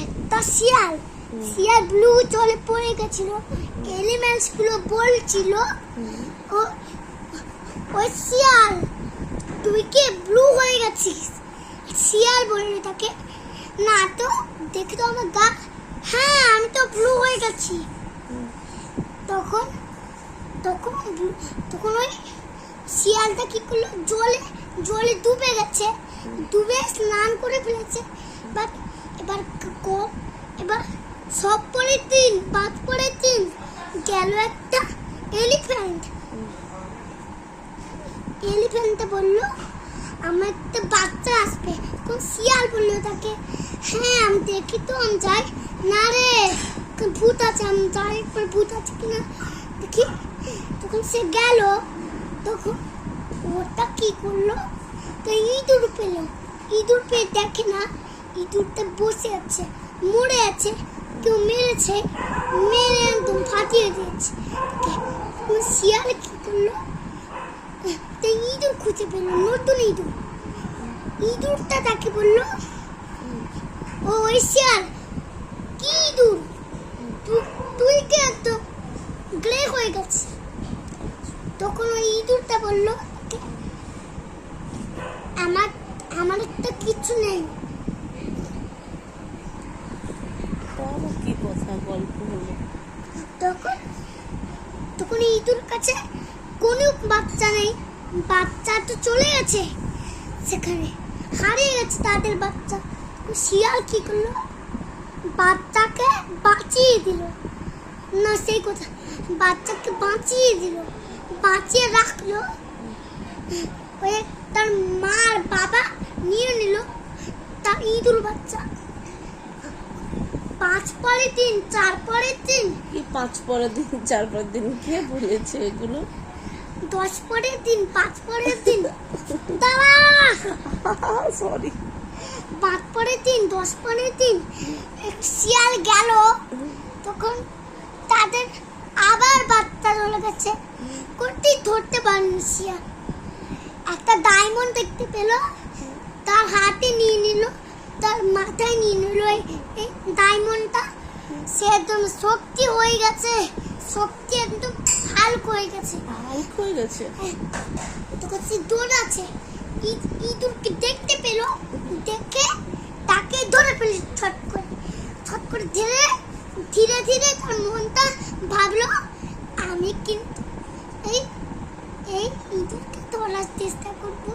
একটা শিয়াল শিয়াল ব্লু জলে পড়ে গেছিল। এলিমেন্টস গুলো বলছিল ওই শিয়াল তুই কি ব্লু হয়ে গেছিস? শিয়াল বলল তাকে, না তো, দেখে তো আমার গা, হ্যাঁ আমি তো ব্লু হয়ে গেছি। তখন তখন তখন ওই শিয়ালটা কি করলো, জলে জলে ডুবে গেছে, ডুবে স্নান করে ফেলেছে। বাট এবার এবার সব পরের দিন, বাদ পরের দিন গেল একটা এলিফ্যান্ট। এলিফ্যান্টটা বলল আমার একটা বাচ্চা আসবে। তখন শিয়াল বলল তাকে, হ্যাঁ আমি দেখি তো, আমি যাই। না রে, ভূত আছে, আমি যাই একবার, ভূত আছে কিনা দেখি। তখন সে গেল। তখন ওটা কি করলো, তো ইঁদুর পেল। ইঁদুর পেয়ে দেখে না ইঁদুরটা বসে আছে, মরে আছে, কেউ মেরেছে, মেরে একদম ফাটিয়ে দিয়েছে। শিয়াল কি করলো, তো ইঁদুর খুঁজে পেল, নতুন ইঁদুর। ইঁদুরটা তাকে বললো, ও ওই শিয়াল, কি ইঁদুর তুই কে এত গ্রে হয়ে গেছে? তখন ওই ইঁদুরটা বললো, আমার আমার একটা কিছু নেই। কি কথা গল্প হলো? তখন তখন ইঁদুর কাছে কোনো বাচ্চা নেই, বাচ্চা তো চলে গেছে, সেখানে হারিয়ে গেছে তাদের বাচ্চা। শিয়াল কি করলো, বাচ্চাকে বাঁচিয়ে দিল। না সেই কথা, বাচ্চাকে বাঁচিয়ে দিল, বাঁচিয়ে রাখলো। ওই তার মার বাবা নিয়ে নিল তার ইঁদুর বাচ্চা। 5 পরের দিন, 4 পরের দিন, কি 5 পরের দিন 4 পরের দিন কে বলেছে এগুলো? 10 পরের দিন, 5 পরের দিন, দাঁড়া, সরি, 5 পরের দিন, 10 পরের দিন শিয়াল গেল। তখন তাদের আবার বাচ্চা চলে গেছে, কোনটি ধরতে পারেনি শিয়াল। একটা ডায়মন্ড দেখতে পেল, তার হাতে নিয়ে নিল, তার মাথায় নিয়ে নিল এই ডায়মন্ডটা। সে একদম শক্তি হয়ে গেছে, শক্তি একদম হালকা হয়ে গেছে, হালকা হয়ে গেছে। তখন সে দৌড়াচ্ছে, ইঁদুরকে দেখতে পেল, দেখে তাকে ধরে ফেলে ছট করে ধীরে ধীরে ধীরে তার মনটা ভাবলো, আমি কিন্তু এই ইঁদুরকে ধরার চেষ্টা করবো,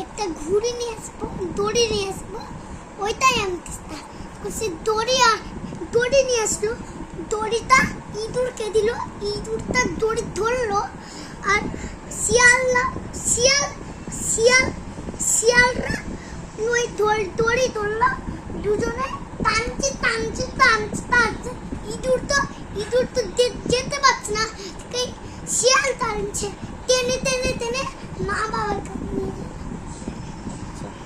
একটা ঘুড়ি নিয়ে আসবো, দড়ি নিয়ে আসবো, ওইটাই আমি চেষ্টা। সে দড়ি নিয়ে আসলো, দড়িটা ইঁদুরকে দিল, ইঁদুরটা দড়ি ধরলো। আর শিয়ালরা ওই দড়ি ধরলো, দুজনে টানছে। ইঁদুর তো যেতে পারছে না, শিয়াল টানছে, টেনে মা বাবার কাছে নিয়ে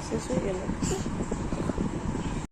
শেষ হয়ে গেল।